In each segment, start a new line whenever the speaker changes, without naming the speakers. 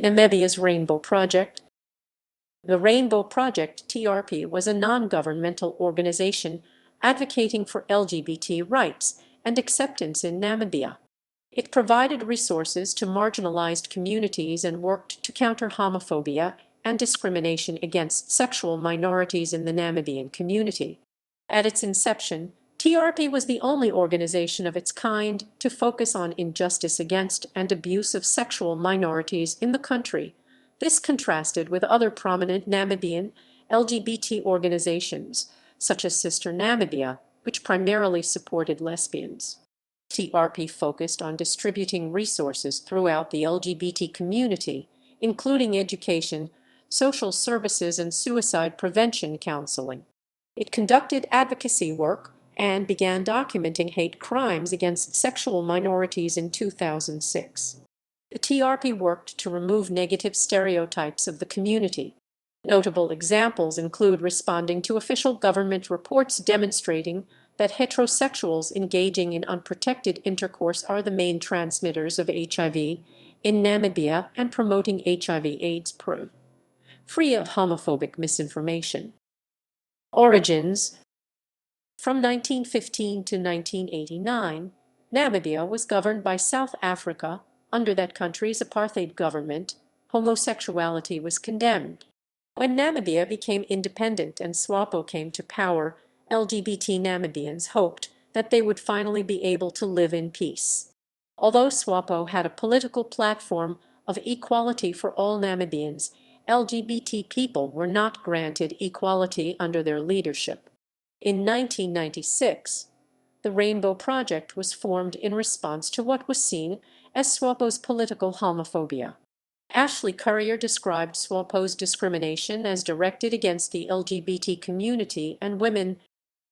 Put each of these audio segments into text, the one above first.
Namibia's Rainbow Project. The Rainbow Project (TRP) was a non-governmental organization advocating for LGBT rights and acceptance in Namibia. It provided resources to marginalized communities and worked to counter homophobia and discrimination against sexual minorities in the Namibian community. At its inception, TRP was the only organization of its kind to focus on injustice against and abuse of sexual minorities in the country. This contrasted with other prominent Namibian LGBT organizations, such as Sister Namibia, which primarily supported lesbians. TRP focused on distributing resources throughout the LGBT community, including education, social services, and suicide prevention counseling. It conducted advocacy work and began documenting hate crimes against sexual minorities in 2006. The TRP worked to remove negative stereotypes of the community. Notable examples include responding to official government reports demonstrating that heterosexuals engaging in unprotected intercourse are the main transmitters of HIV in Namibia and promoting HIV/AIDS free of homophobic misinformation. Origins. From 1915 to 1989, Namibia was governed by South Africa. Under that country's apartheid government, homosexuality was condemned. When Namibia became independent and SWAPO came to power, LGBT Namibians hoped that they would finally be able to live in peace. Although SWAPO had a political platform of equality for all Namibians, LGBT people were not granted equality under their leadership. In 1996, the Rainbow Project was formed in response to what was seen as SWAPO's political homophobia. Ashley Currier described SWAPO's discrimination as directed against the LGBT community and women.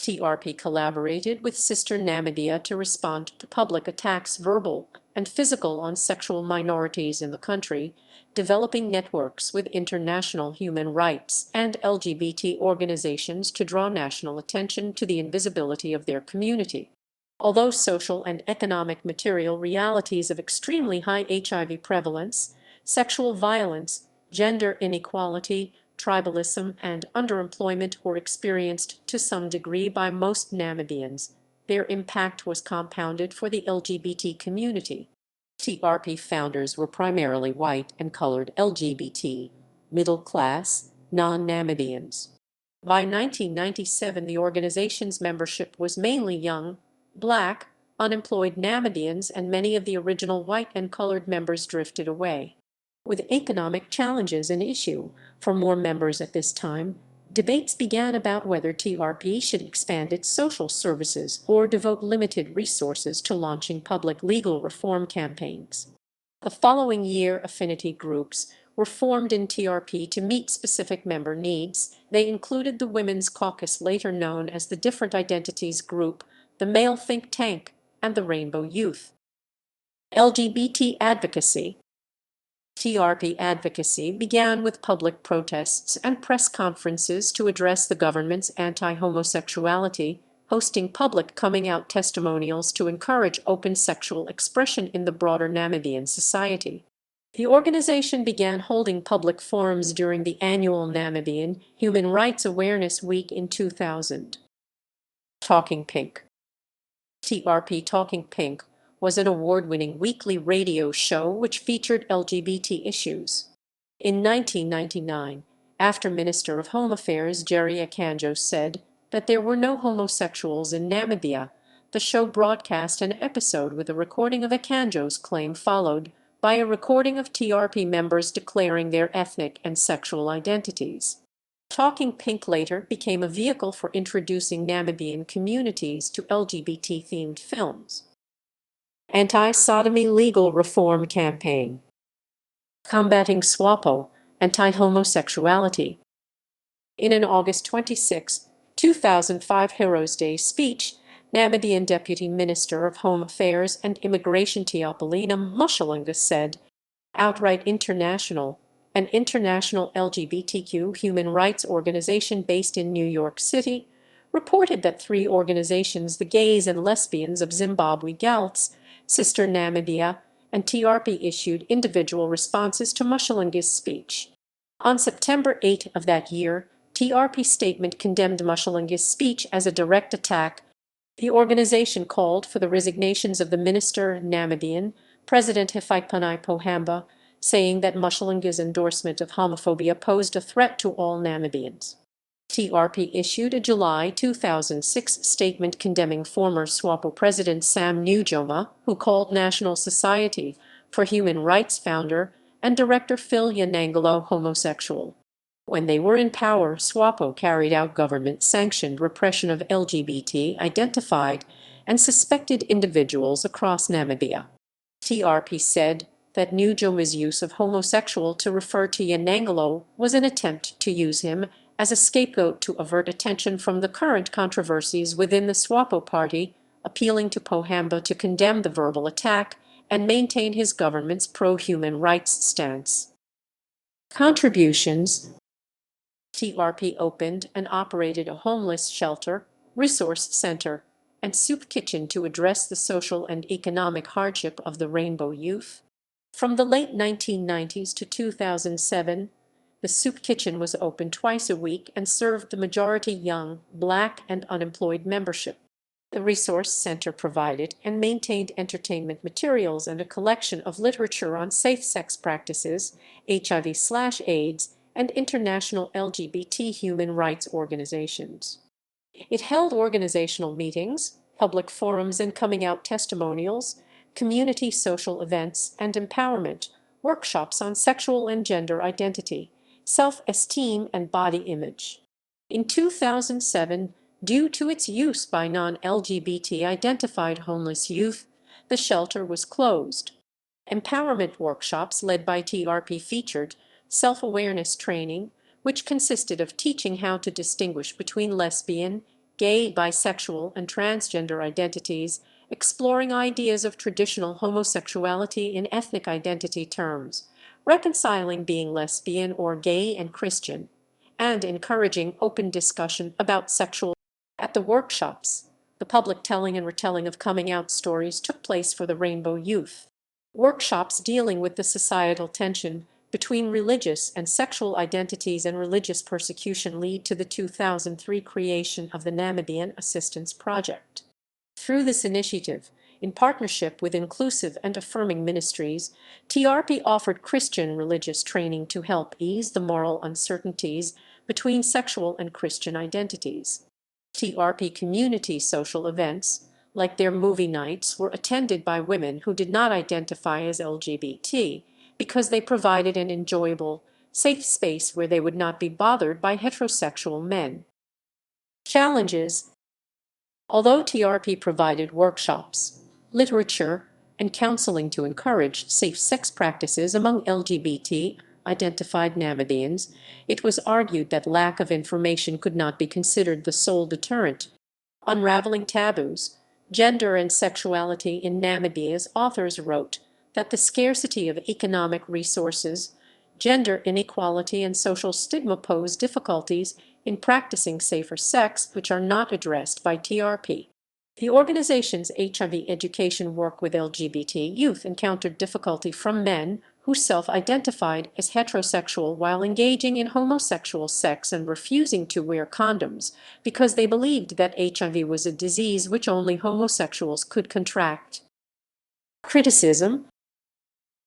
TRP collaborated with Sister Namibia to respond to public attacks, verbal and physical, on sexual minorities in the country, developing networks with international human rights and LGBT organizations to draw national attention to the invisibility of their community. Although social and economic material realities of extremely high HIV prevalence, sexual violence, gender inequality, tribalism, and underemployment were experienced to some degree by most Namibians, their impact was compounded for the LGBT community. TRP founders were primarily white and colored LGBT, middle-class, non-Namibians. By 1997, the organization's membership was mainly young, Black, unemployed Namibians, and many of the original white and colored members drifted away. With economic challenges an issue for more members at this time, debates began about whether TRP should expand its social services or devote limited resources to launching public legal reform campaigns. The following year, affinity groups were formed in TRP to meet specific member needs. They included the Women's Caucus, later known as the Different Identities Group, the Male Think Tank, and the Rainbow Youth. LGBT advocacy. TRP advocacy began with public protests and press conferences to address the government's anti-homosexuality, hosting public coming-out testimonials to encourage open sexual expression in the broader Namibian society. The organization began holding public forums during the annual Namibian Human Rights Awareness Week in 2000. Talking Pink. TRP Talking Pink was an award-winning weekly radio show which featured LGBT issues. In 1999, after Minister of Home Affairs Jerry Akanjo said that there were no homosexuals in Namibia, the show broadcast an episode with a recording of Akanjo's claim, followed by a recording of TRP members declaring their ethnic and sexual identities. Talking Pink later became a vehicle for introducing Namibian communities to LGBT-themed films. Anti-sodomy legal reform campaign. Combating SWAPO, anti-homosexuality. In an August 26, 2005 Heroes Day speech, Namibian Deputy Minister of Home Affairs and Immigration Teopalina Mushalinga said, Outright International, an international LGBTQ human rights organization based in New York City, reported that 3 organizations, the Gays and Lesbians of Zimbabwe GALTS, Sister Namibia, and TRP issued individual responses to Mashalanga's speech. On September 8 of that year, TRP statement condemned Mashalanga's speech as a direct attack. The organization called for the resignations of the minister Namibian, President Hifikepunye Pohamba, saying that Mashalanga's endorsement of homophobia posed a threat to all Namibians. TRP issued a July 2006 statement condemning former SWAPO President Sam Nujoma, who called National Society for Human Rights founder and director Phil Yanangelo homosexual. When they were in power, SWAPO carried out government-sanctioned repression of LGBT-identified and suspected individuals across Namibia. TRP said that Nujoma's use of homosexual to refer to Yanangelo was an attempt to use him as a scapegoat to avert attention from the current controversies within the SWAPO party, appealing to Pohamba to condemn the verbal attack and maintain his government's pro-human rights stance. Contributions. TRP opened and operated a homeless shelter, resource center, and soup kitchen to address the social and economic hardship of the Rainbow youth. From the late 1990s to 2007, the soup kitchen was open twice a week and served the majority young, Black, and unemployed membership. The resource center provided and maintained entertainment materials and a collection of literature on safe sex practices, HIV/AIDS, and international LGBT human rights organizations. It held organizational meetings, public forums and coming-out testimonials, community social events and empowerment, workshops on sexual and gender identity, self-esteem and body image. In 2007, due to its use by non-LGBT identified homeless youth, the shelter was closed. Empowerment workshops led by TRP featured self-awareness training, which consisted of teaching how to distinguish between lesbian, gay, bisexual, and transgender identities, exploring ideas of traditional homosexuality in ethnic identity terms, reconciling being lesbian or gay and Christian, and encouraging open discussion about sexual. At the workshops, the public telling and retelling of coming-out stories took place for the Rainbow youth. Workshops dealing with the societal tension between religious and sexual identities and religious persecution lead to the 2003 creation of the Namibian Assistance Project. Through this initiative, in partnership with Inclusive and Affirming Ministries, TRP offered Christian religious training to help ease the moral uncertainties between sexual and Christian identities. TRP community social events, like their movie nights, were attended by women who did not identify as LGBT because they provided an enjoyable, safe space where they would not be bothered by heterosexual men. Challenges. Although TRP provided workshops, literature, and counseling to encourage safe sex practices among LGBT-identified Namibians, it was argued that lack of information could not be considered the sole deterrent. Unraveling Taboos, Gender and Sexuality in Namibia's authors wrote that the scarcity of economic resources, gender inequality, and social stigma pose difficulties in practicing safer sex which are not addressed by TRP. The organization's HIV education work with LGBT youth encountered difficulty from men who self-identified as heterosexual while engaging in homosexual sex and refusing to wear condoms because they believed that HIV was a disease which only homosexuals could contract. Criticism.